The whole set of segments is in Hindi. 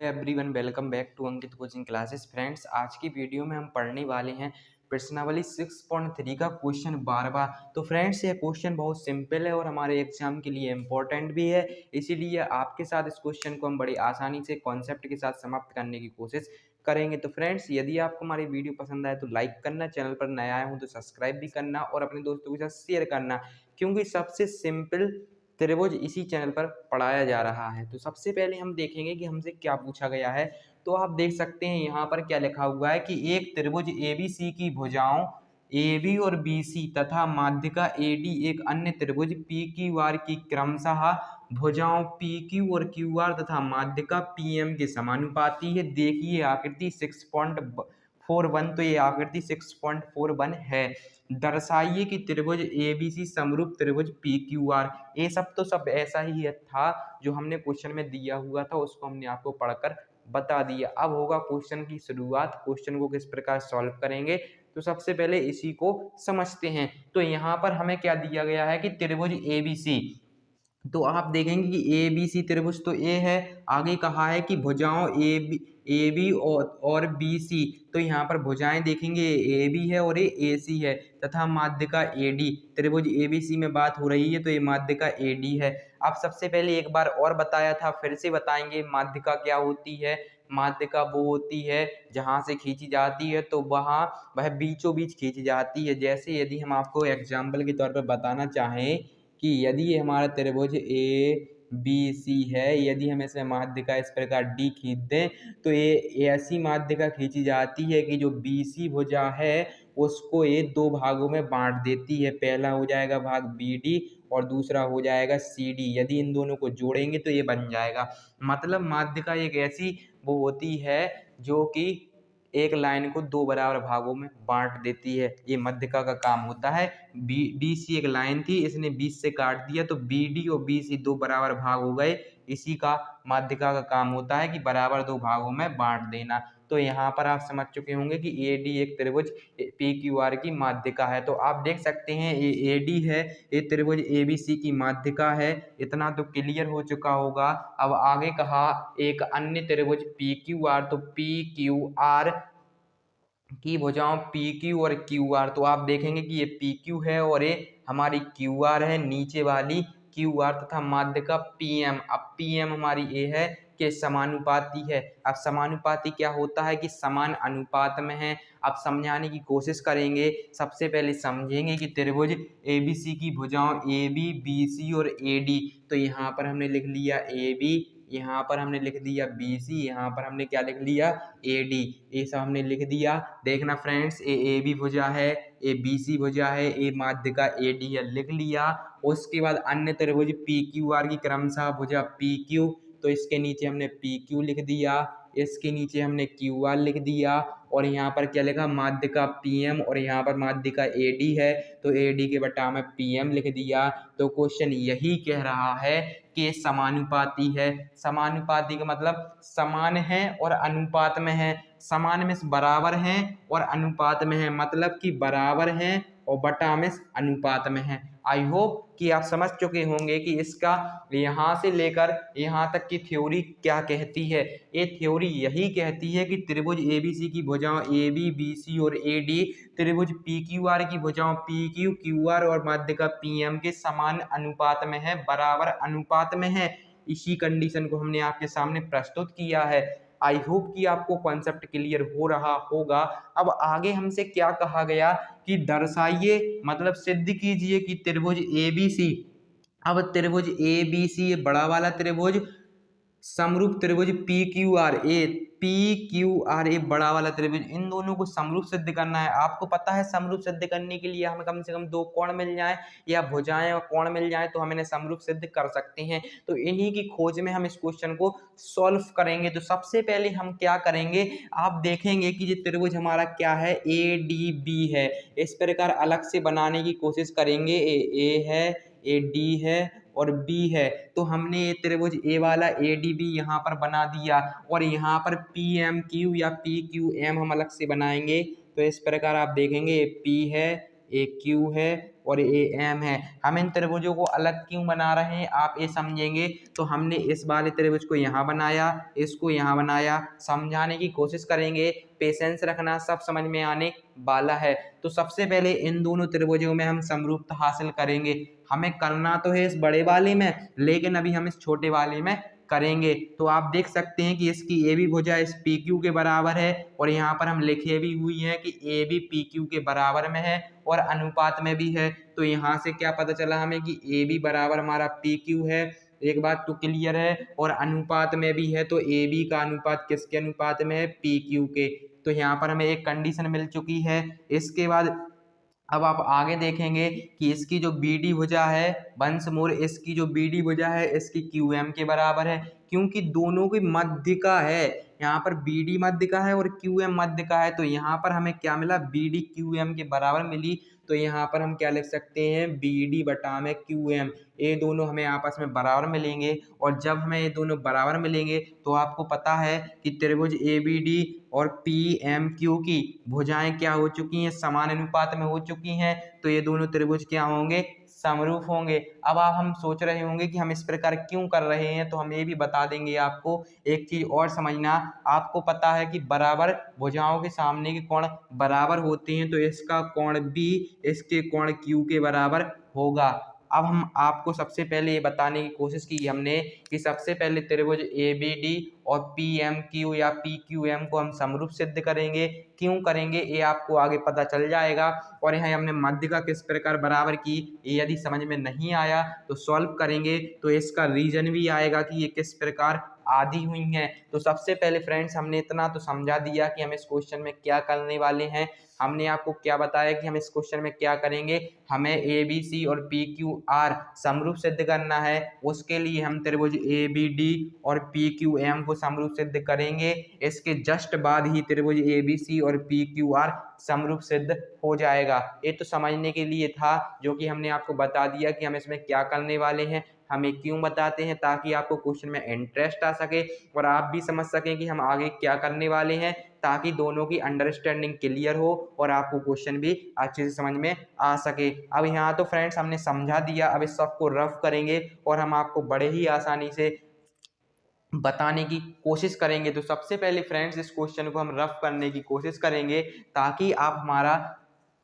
Everyone welcome back to Ankit coaching classes. Friends, आज की वीडियो में हम पढ़ने वाले हैं प्रश्नावली 6.3 का क्वेश्चन 12वां। तो फ्रेंड्स, ये क्वेश्चन बहुत सिंपल है और हमारे एग्जाम के लिए इम्पोर्टेंट भी है, इसीलिए आपके साथ इस क्वेश्चन को हम बड़ी आसानी से कॉन्सेप्ट के साथ समाप्त करने की कोशिश करेंगे। तो फ्रेंड्स, यदि आपको हमारी वीडियो पसंद आए तो लाइक करना, चैनल पर नया आए हूँ तो सब्सक्राइब भी करना और अपने दोस्तों के साथ शेयर करना, क्योंकि सबसे सिंपल त्रिभुज इसी चैनल पर पढ़ाया जा रहा है। तो सबसे पहले हम देखेंगे कि हमसे क्या पूछा गया है। तो आप देख सकते हैं यहाँ पर क्या लिखा हुआ है कि एक त्रिभुज एबीसी की भुजाओं AB और BC तथा माध्यिका AD एक अन्य त्रिभुज PQR की क्रमशः भुजाओं PQ और QR तथा माध्यिका PM के समानुपाती है। देखिए आकृति 6.41, तो ये आकृति 6.41 है। दर्शाइए कि त्रिभुज ABC समरूप त्रिभुज PQR। ये सब ऐसा ही था जो हमने क्वेश्चन में दिया हुआ था, उसको हमने आपको पढ़कर बता दिया। अब होगा क्वेश्चन की शुरुआत। क्वेश्चन को किस प्रकार सॉल्व करेंगे, तो सबसे पहले इसी को समझते हैं। तो यहाँ पर हमें क्या दिया गया है कि त्रिभुज ABC, तो आप देखेंगे कि ए बी सी त्रिभुज तो ए है, आगे कहा है कि भुजाओं ए बी और बी सी, तो यहाँ पर भुजाएं देखेंगे ए बी है और ये ए सी है, तथा माध्यिका ए डी। त्रिभुज ए बी सी में बात हो रही है तो ये माध्यिका ए डी है। अब सबसे पहले एक बार और बताया था, फिर से बताएंगे माध्यिका क्या होती है। माध्यिका वो होती है जहां से खींची जाती है तो वह बीचों बीच खींची जाती है। जैसे यदि हम आपको एग्जाम्पल के तौर पर बताना चाहें कि यदि ये हमारा त्रिभुज ए बी सी है, यदि हम इसे माध्यिका इस प्रकार डी खींच दें तो ये ऐसी माध्यिका खींची जाती है कि जो बी सी भुजा है उसको ये दो भागों में बांट देती है। पहला हो जाएगा भाग बी डी और दूसरा हो जाएगा सी डी। यदि इन दोनों को जोड़ेंगे तो ये बन जाएगा। मतलब माध्यिका एक ऐसी वो होती है जो कि एक लाइन को दो बराबर भागों में बांट देती है। ये माध्यिका का काम होता है। बी सी एक लाइन थी, इसने 20 से काट दिया तो बी डी और बी सी दो बराबर भाग हो गए। इसी का माध्यिका का काम होता है कि बराबर दो भागों में बांट देना। तो यहाँ पर आप समझ चुके होंगे कि ए डी एक त्रिभुज पी क्यू आर की माध्यिका है। तो आप देख सकते हैं ये ए डी है, ये त्रिभुज ए बी सी की माध्यिका है। इतना तो क्लियर हो चुका होगा। अब आगे कहा एक अन्य त्रिभुज पी क्यू आर, तो पी क्यू आर की भुजाओं पी क्यू और क्यू आर। तो आप देखेंगे कि ये पी क्यू है और ये हमारी क्यू आर है, नीचे वाली क्यू आर, तथा माध्यिका पी एम। अब पी एम हमारी ये है कि समानुपाती है। अब समानुपाती क्या होता है कि समान अनुपात में है। अब समझाने की कोशिश करेंगे। सबसे पहले समझेंगे कि त्रिभुज ए बी सी की भुजाओं ए बी बी सी और ए डी। तो यहाँ पर हमने लिख लिया ए बी, यहाँ पर हमने लिख दिया बी सी, यहाँ पर हमने क्या लिख लिया ए डी। ये सब हमने लिख दिया। देखना फ्रेंड्स, ए बी भुजा है, ए बी सी भुजा है, ए माध्यिका ए डी है, लिख लिया। उसके बाद अन्य त्रिभुज पी क्यू आर की क्रमशः भुजा पी क्यू, तो इसके नीचे हमने पी क्यू लिख दिया, इसके नीचे हमने क्यू आर लिख दिया, और यहाँ पर क्या लिखा माध्यिका पी एम, और यहाँ पर माध्यिका ए डी है तो ए डी के बटा में पी एम लिख दिया। तो क्वेश्चन यही कह रहा है कि समानुपाती है। समानुपाती का मतलब समान है और अनुपात में है। समान में बराबर हैं और अनुपात में है, मतलब कि बराबर हैं और बटा में अनुपात में है। आई होप कि आप समझ चुके होंगे कि इसका यहाँ से लेकर यहाँ तक की थ्योरी क्या कहती है। ये थ्योरी यही कहती है कि त्रिभुज एबीसी की भुजाओं ए बी बी सी और ए डी त्रिभुज पी क्यू आर की भुजाओं पी क्यू क्यू आर और माध्यिका पी एम के समान अनुपात में है, बराबर अनुपात में है। इसी कंडीशन को हमने आपके सामने प्रस्तुत किया है। आई होप कि आपको कॉन्सेप्ट क्लियर हो रहा होगा। अब आगे हमसे क्या कहा गया कि दर्शाइए, मतलब सिद्ध कीजिए कि त्रिभुज ए बी सी। अब त्रिभुज ए बी सी बड़ा वाला त्रिभुज समरूप त्रिभुज पी क्यू आर, ए बड़ा वाला त्रिभुज, इन दोनों को समरूप सिद्ध करना है। आपको पता है समरूप सिद्ध करने के लिए हमें कम से कम दो कोण मिल जाए या भुजाएं और कोण मिल जाए तो हम इन्हें समरूप सिद्ध कर सकते हैं। तो इन्हीं की खोज में हम इस क्वेश्चन को सॉल्व करेंगे। तो सबसे पहले हम क्या करेंगे, आप देखेंगे कि ये त्रिभुज हमारा क्या है, ए डी बी है। इस प्रकार अलग से बनाने की कोशिश करेंगे। ए है, ए डी है और बी है। तो हमने ये त्रिभुज ए वाला ए डी बी यहाँ पर बना दिया, और यहाँ पर पी एम क्यू या पी क्यू एम हम अलग से बनाएंगे। तो इस प्रकार आप देखेंगे पी है, ए क्यू है और ए एम है। हम इन त्रिभुजों को अलग क्यों बना रहे हैं आप ये समझेंगे। तो हमने इस वाले त्रिभुज को यहाँ बनाया, इसको यहाँ बनाया, समझाने की कोशिश करेंगे, पेशेंस रखना, सब समझ में आने वाला है। तो सबसे पहले इन दोनों त्रिभुजों में हम समरूपता हासिल करेंगे। हमें करना तो है इस बड़े वाले में, लेकिन अभी हम इस छोटे वाले में करेंगे। तो आप देख सकते हैं कि इसकी ए बी भुजा इस पी क्यू के बराबर है और यहाँ पर हम लिखे भी हुई है कि ए बी पी क्यू के बराबर में है और अनुपात में भी है। तो यहाँ से क्या पता चला हमें कि ए बी बराबर हमारा पी क्यू है, एक बात तो क्लियर है, और अनुपात में भी है। तो ए बी का अनुपात किसके अनुपात में है, पी क्यू के। तो यहाँ पर हमें एक कंडीशन मिल चुकी है। इसके बाद अब आप आगे देखेंगे कि इसकी जो बी डी भुजा है, वंस मोर इसकी जो बी डी भुजा है इसकी क्यू एम के बराबर है, क्योंकि दोनों की मध्य का है। यहाँ पर बी डी मध्य का है और क्यू एम मध्य का है। तो यहाँ पर हमें क्या मिला, बी डी क्यू एम के बराबर मिली। तो यहाँ पर हम क्या लिख सकते हैं, बी डी बटा में क्यू एम। ये दोनों हमें आपस में बराबर मिलेंगे और जब हमें ये दोनों बराबर मिलेंगे तो आपको पता है कि त्रिभुज ए बी डी और पी एम क्यू की भुजाएं क्या हो चुकी हैं, समान अनुपात में हो चुकी हैं। तो ये दोनों त्रिभुज क्या होंगे, समरूप होंगे। अब आप हम सोच रहे होंगे कि हम इस प्रकार क्यों कर रहे हैं, तो हम ये भी बता देंगे आपको। एक चीज और समझना, आपको पता है कि बराबर भुजाओं के सामने के कोण बराबर होते हैं, तो इसका कोण भी इसके कोण क्यू के बराबर होगा। अब हम आपको सबसे पहले ये बताने की कोशिश की हमने कि सबसे पहले त्रिभुज ए बी डी और पी एम क्यू या पी क्यू एम को हम समरूप सिद्ध करेंगे। क्यों करेंगे ये आपको आगे पता चल जाएगा। और यहाँ हमने मध्य का किस प्रकार बराबर की, ये यदि समझ में नहीं आया तो सॉल्व करेंगे तो इसका रीजन भी आएगा कि ये किस प्रकार आधी हुई हैं। तो सबसे पहले फ्रेंड्स हमने इतना तो समझा दिया कि हम इस क्वेश्चन में क्या करने वाले हैं। हमने आपको क्या बताया कि हम इस क्वेश्चन में क्या करेंगे, हमें ए बी सी और पी क्यू आर समरूप सिद्ध करना है। उसके लिए हम त्रिभुज ए बी डी और पी क्यू एम को समरूप सिद्ध करेंगे। इसके जस्ट बाद ही त्रिभुज ए बी सी और पी क्यू आर समरूप सिद्ध हो जाएगा। ये तो समझने के लिए था, जो कि हमने आपको बता दिया कि हम इसमें क्या करने वाले हैं, हमें क्यों बताते हैं, ताकि आपको क्वेश्चन में इंटरेस्ट आ सके और आप भी समझ सकें कि हम आगे क्या करने वाले हैं, ताकि दोनों की अंडरस्टैंडिंग क्लियर हो और आपको क्वेश्चन भी अच्छे से समझ में आ सके। अब यहाँ तो फ्रेंड्स हमने समझा दिया, अब इस सबको रफ करेंगे और हम आपको बड़े ही आसानी से बताने की कोशिश करेंगे। तो सबसे पहले फ्रेंड्स इस क्वेश्चन को हम रफ करने की कोशिश करेंगे ताकि आप हमारा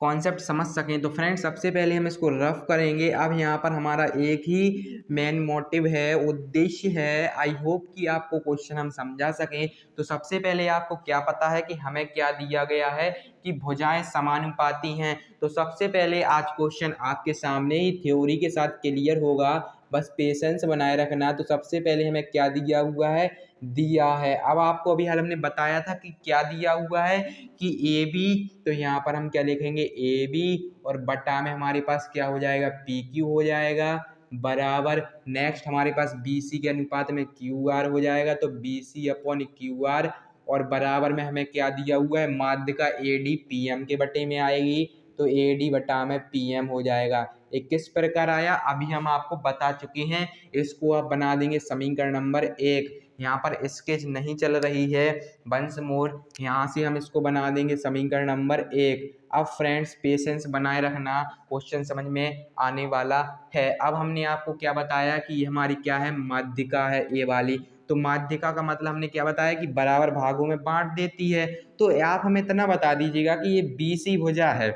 कॉन्सेप्ट समझ सकें। तो फ्रेंड्स सबसे पहले हम इसको रफ करेंगे। अब यहाँ पर हमारा एक ही मेन मोटिव है, उद्देश्य है। आई होप कि आपको क्वेश्चन हम समझा सकें। तो सबसे पहले आपको क्या पता है कि हमें क्या दिया गया है कि भुजाएं समानुपाती हैं। तो सबसे पहले आज क्वेश्चन आपके सामने ही थ्योरी के साथ क्लियर होगा, बस पेशेंस बनाए रखना। तो सबसे पहले हमें क्या दिया हुआ है, दिया है। अब आपको अभी हाल हमने बताया था कि क्या दिया हुआ है कि ए बी, तो यहाँ पर हम क्या लिखेंगे, ए बी और बटा में हमारे पास क्या हो जाएगा, पी क्यू हो जाएगा, बराबर नेक्स्ट हमारे पास बी सी के अनुपात में क्यू आर हो जाएगा, तो B C upon Q R, और बराबर में हमें क्या दिया हुआ है, माध्य का ए डी पी एम के बटे में आएगी, तो ए डी बटा में पी एम हो जाएगा। एक किस प्रकार आया अभी हम आपको बता चुके हैं। इसको आप बना देंगे समीकरण नंबर 1। यहाँ पर स्केच नहीं चल रही है, वंस मोर यहाँ से हम इसको बना देंगे समीकरण नंबर 1। अब फ्रेंड्स पेशेंस बनाए रखना, क्वेश्चन समझ में आने वाला है। अब हमने आपको क्या बताया कि ये हमारी क्या है, माध्यिका है ये वाली। तो माध्यिका का मतलब हमने क्या बताया कि बराबर भागों में बांट देती है। तो आप हमें इतना बता दीजिएगा कि ये बी सी भुजा है,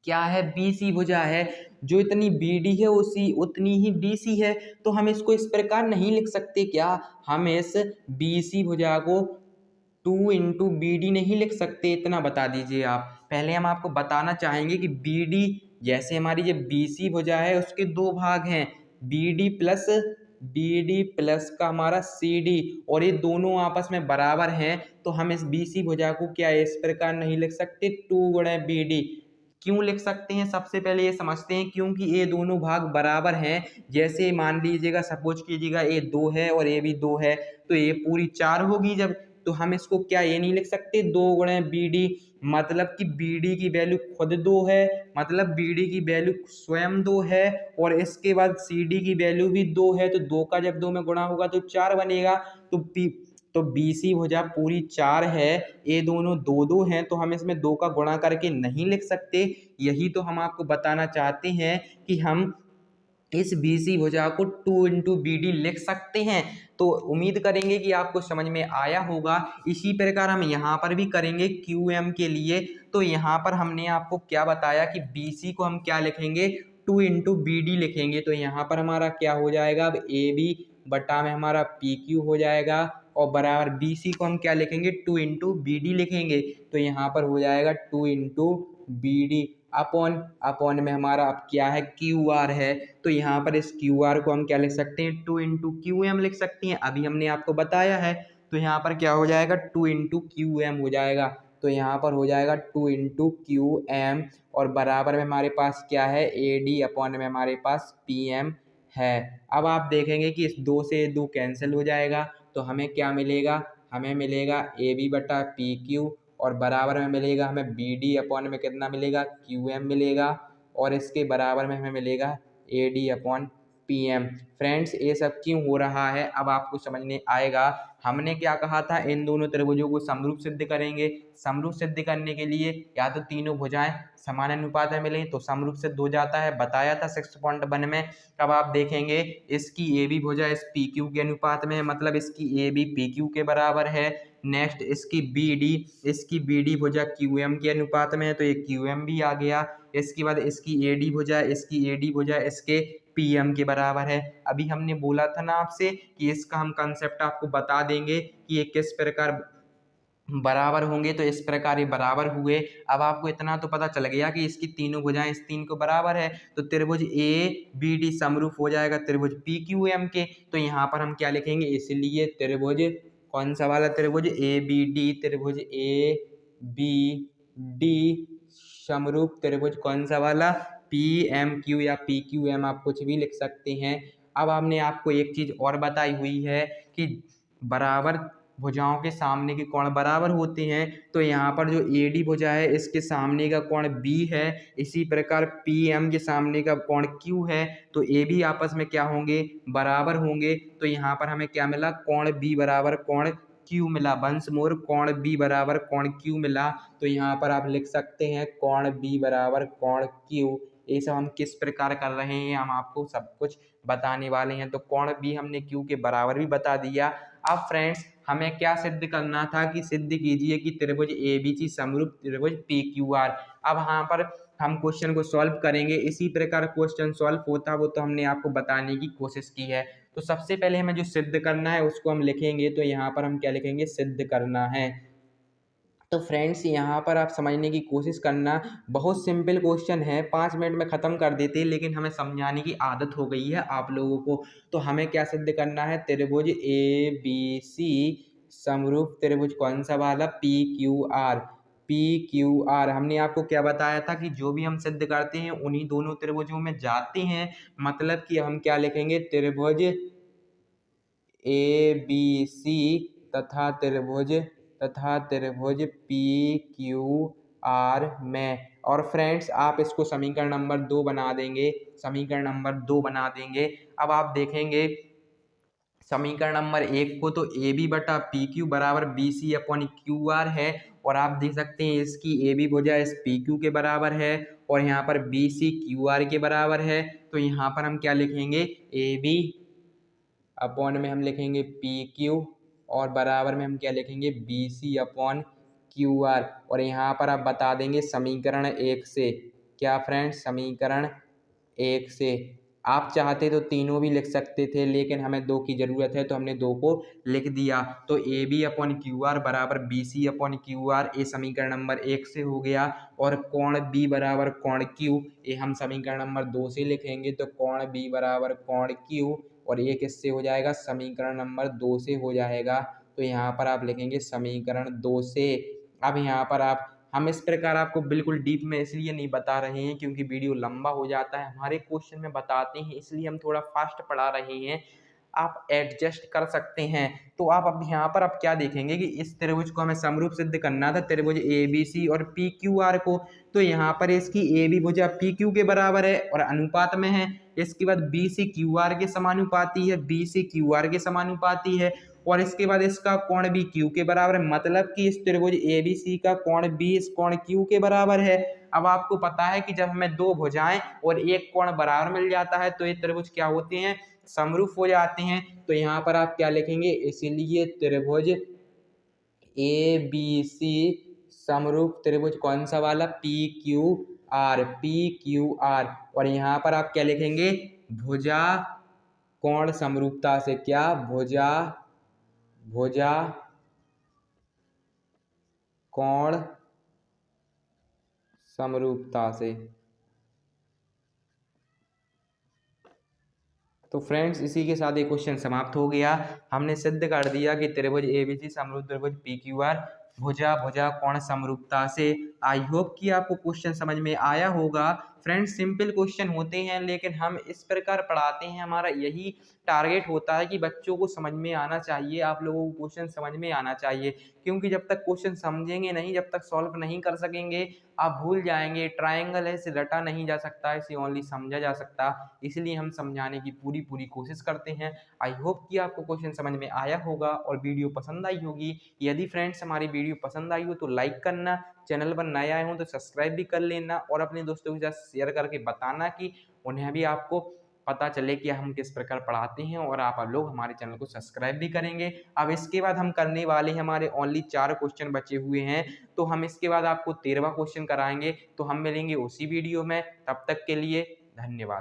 क्या है, बी सी भुजा है। जो इतनी बी डी है उसी उतनी ही बी सी है। तो हम इसको इस प्रकार नहीं लिख सकते क्या, हम इस बी सी भुजा को 2 इंटू बी डी नहीं लिख सकते, इतना बता दीजिए आप। पहले हम आपको बताना चाहेंगे कि बी डी, जैसे हमारी जो बी सी भुजा है उसके दो भाग हैं, बी डी प्लस का हमारा सी डी, और ये दोनों आपस में बराबर हैं। तो हम इस बी सी भुजा को क्या इस प्रकार नहीं लिख सकते, 2 गुणे बी डी। क्यों लिख सकते हैं, सबसे पहले ये समझते हैं, क्योंकि ये दोनों भाग बराबर हैं। जैसे मान लीजिएगा, सपोज कीजिएगा ये 2 है और ये भी 2 है, तो ये पूरी 4 होगी जब, तो हम इसको क्या ये नहीं लिख सकते 2 गुणे बी डी, मतलब कि बी डी की वैल्यू खुद 2 है, मतलब बी डी की वैल्यू स्वयं 2 है, और इसके बाद सी डी की वैल्यू भी 2 है। तो 2 का जब 2 में गुणा होगा तो 4 बनेगा। तो तो BC भुजा पूरी 4 है, ये दोनों 2 हैं, तो हम इसमें 2 का गुणा करके नहीं लिख सकते। यही तो हम आपको बताना चाहते हैं कि हम इस BC भुजा को 2 इंटू BD लिख सकते हैं। तो उम्मीद करेंगे कि आपको समझ में आया होगा। इसी प्रकार हम यहाँ पर भी करेंगे QM के लिए। तो यहाँ पर हमने आपको क्या बताया कि BC को हम क्या लिखेंगे, 2 इंटू BD लिखेंगे। तो यहाँ पर हमारा क्या हो जाएगा, अब AB बटा में हमारा PQ हो जाएगा और बराबर BC को हम क्या लिखेंगे, 2 इंटू BD लिखेंगे। तो यहाँ पर हो जाएगा 2 इंटू BD अपॉन अपॉन में हमारा अब क्या है, QR है। तो यहाँ पर इस QR को हम क्या लिख सकते हैं, 2 इंटू QM लिख सकते हैं, अभी हमने आपको बताया है। तो यहाँ पर क्या हो जाएगा, 2 इंटू QM हो जाएगा। तो यहाँ पर हो जाएगा 2 इंटू QM और बराबर में हमारे पास क्या है, AD अपॉन में हमारे पास PM है। अब आप देखेंगे कि इस 2 से 2 कैंसिल हो जाएगा, तो हमें क्या मिलेगा, हमें मिलेगा AB बटा PQ और बराबर में मिलेगा हमें BD अपॉन में कितना मिलेगा, QM मिलेगा और इसके बराबर में हमें मिलेगा AD अपॉन PM। फ्रेंड्स ये सब क्यों हो रहा है अब आपको समझने आएगा। हमने क्या कहा था, इन दोनों त्रिभुजों को समरूप सिद्ध करेंगे। समरूप सिद्ध करने के लिए या तो तीनों भुजाएं समान अनुपात में मिलें तो समरूप सिद्ध हो जाता है, बताया था 6.1 में। अब आप देखेंगे इसकी AB भुजा इस PQ के अनुपात में है, मतलब इसकी AB PQ के बराबर है। नेक्स्ट इसकी BD भुजा QM के अनुपात में है, तो ये QM भी आ गया। इसके बाद इसकी AD भुजा इसके PM के बराबर है। अभी हमने बोला था ना आपसे कि इसका हम कंसेप्ट आपको बता देंगे कि ये किस प्रकार बराबर होंगे। तो इस प्रकार ये बराबर हुए। अब आपको इतना तो पता चल गया कि इसकी तीनों भुजाएं इस 3 को बराबर है, तो त्रिभुज ABD समरूप हो जाएगा त्रिभुज PQM के। तो यहाँ पर हम क्या लिखेंगे, इसलिए त्रिभुज कौन सा वाला त्रिभुज, त्रिभुज ABD समरूप त्रिभुज कौन सा वाला, PMQ या PQM, आप कुछ भी लिख सकते हैं। अब हमने आपको एक चीज और बताई हुई है कि बराबर भुजाओं के सामने के कोण बराबर होते हैं। तो यहाँ पर जो AD भुजा है इसके सामने का कोण B है, इसी प्रकार PM के सामने का कोण Q है। तो ये भी आपस में क्या होंगे, बराबर होंगे। तो यहाँ पर हमें क्या मिला, कोण B बराबर कोण Q मिला। वंस मोर कोण B बराबर कोण Q मिला। तो यहाँ पर आप लिख सकते हैं कोण B बराबर कोण Q। ये सब हम किस प्रकार कर रहे हैं, हम आपको सब कुछ बताने वाले हैं। तो कोण B हमने Q के बराबर भी बता दिया। अब फ्रेंड्स हमें क्या सिद्ध करना था कि सिद्ध कीजिए कि त्रिभुज ABC समरूप त्रिभुज PQR। अब यहाँ पर हम क्वेश्चन को सॉल्व करेंगे। इसी प्रकार क्वेश्चन सॉल्व होता वो तो हमने आपको बताने की कोशिश की है। तो सबसे पहले हमें जो सिद्ध करना है उसको हम लिखेंगे। तो यहाँ पर हम क्या लिखेंगे, सिद्ध करना है। तो फ्रेंड्स यहाँ पर आप समझने की कोशिश करना, बहुत सिंपल क्वेश्चन है, 5 मिनट में ख़त्म कर देते हैं, लेकिन हमें समझाने की आदत हो गई है आप लोगों को। तो हमें क्या सिद्ध करना है, त्रिभुज ABC समरूप त्रिभुज कौन सा वाला, PQR। हमने आपको क्या बताया था कि जो भी हम सिद्ध करते हैं उन्हीं दोनों त्रिभुजों में जाते हैं। मतलब कि हम क्या लिखेंगे, त्रिभुज ABC तथा त्रिभुज PQR में। और फ्रेंड्स आप इसको समीकरण नंबर 2 बना देंगे, समीकरण नंबर 2 बना देंगे। अब आप देखेंगे समीकरण नंबर 1 को, तो AB बटा PQ बराबर BC अपॉन QR है। और आप देख सकते हैं इसकी AB भुजा इस PQ के बराबर है और यहाँ पर BC QR के बराबर है। तो यहाँ पर हम क्या लिखेंगे, AB अपॉन में हम लिखेंगे PQ और बराबर में हम क्या लिखेंगे, BC अपॉन QR। और यहाँ पर आप बता देंगे समीकरण 1 से, क्या फ्रेंड्स, समीकरण 1 से। आप चाहते तो तीनों भी लिख सकते थे, लेकिन हमें 2 की ज़रूरत है तो हमने 2 को लिख दिया। तो AB अपॉन QR बराबर BC अपॉन QR, ये समीकरण नंबर 1 से हो गया। और कोण B बराबर कोण Q, ये हम समीकरण नंबर 2 से लिखेंगे। तो कोण B बराबर कोण Q और ये किससे हो जाएगा, समीकरण नंबर 2 से हो जाएगा। तो यहाँ पर आप लिखेंगे समीकरण 2 से। अब यहाँ पर हम इस प्रकार आपको बिल्कुल डीप में इसलिए नहीं बता रहे हैं क्योंकि वीडियो लंबा हो जाता है, हमारे क्वेश्चन में बताते हैं, इसलिए हम थोड़ा फास्ट पढ़ा रहे हैं, आप एडजस्ट कर सकते हैं। तो आप अब यहाँ पर आप क्या देखेंगे कि इस त्रिभुज को हमें समरूप सिद्ध करना था, त्रिभुज ABC और PQR को। तो यहाँ पर इसकी AB भुजा PQ के बराबर है और अनुपात में है। इसके बाद BC QR के समानुपाती है, BC QR के समानुपाती है। और इसके बाद इसका कोण भी क्यू के बराबर है, मतलब कि इस त्रिभुज ABC का कोण भी इस कोण क्यू के बराबर है। अब आपको पता है कि जब हमें दो भुजाएं और एक कोण बराबर मिल जाता है तो ये त्रिभुज क्या होते हैं, समरूप हो जाते हैं। तो यहाँ पर आप क्या लिखेंगे, इसीलिए त्रिभुज ABC समरूप त्रिभुज कौन सा वाला, PQR। और यहाँ पर आप क्या लिखेंगे, भुजा कोण समरूपता से, क्या, भुजा कोण समरूपता से। तो फ्रेंड्स इसी के साथ ये क्वेश्चन समाप्त हो गया। हमने सिद्ध कर दिया कि त्रिभुज ABC समरूप त्रिभुज PQR भुजा कोण समरूपता से। आई होप कि आपको क्वेश्चन समझ में आया होगा। फ्रेंड्स सिंपल क्वेश्चन होते हैं लेकिन हम इस प्रकार पढ़ाते हैं, हमारा यही टारगेट होता है कि बच्चों को समझ में आना चाहिए, आप लोगों को क्वेश्चन समझ में आना चाहिए, क्योंकि जब तक क्वेश्चन समझेंगे नहीं, जब तक सॉल्व नहीं कर सकेंगे, आप भूल जाएंगे। ट्रायंगल है, इसे रटा नहीं जा सकता, इसे ओनली समझा जा सकता, इसलिए हम समझाने की पूरी कोशिश करते हैं। आई होप कि आपको क्वेश्चन समझ में आया होगा और वीडियो पसंद आई होगी। यदि फ्रेंड्स हमारी वीडियो पसंद आई हो तो लाइक करना, चैनल पर नए आए हो तो सब्सक्राइब भी कर लेना और अपने दोस्तों के साथ शेयर करके बताना कि उन्हें भी आपको पता चले कि हम किस प्रकार पढ़ाते हैं और आप लोग हमारे चैनल को सब्सक्राइब भी करेंगे। अब इसके बाद हम करने वाले हैं, हमारे ओनली 4 क्वेश्चन बचे हुए हैं, तो हम इसके बाद आपको 13वां क्वेश्चन कराएंगे। तो हम मिलेंगे उसी वीडियो में, तब तक के लिए धन्यवाद।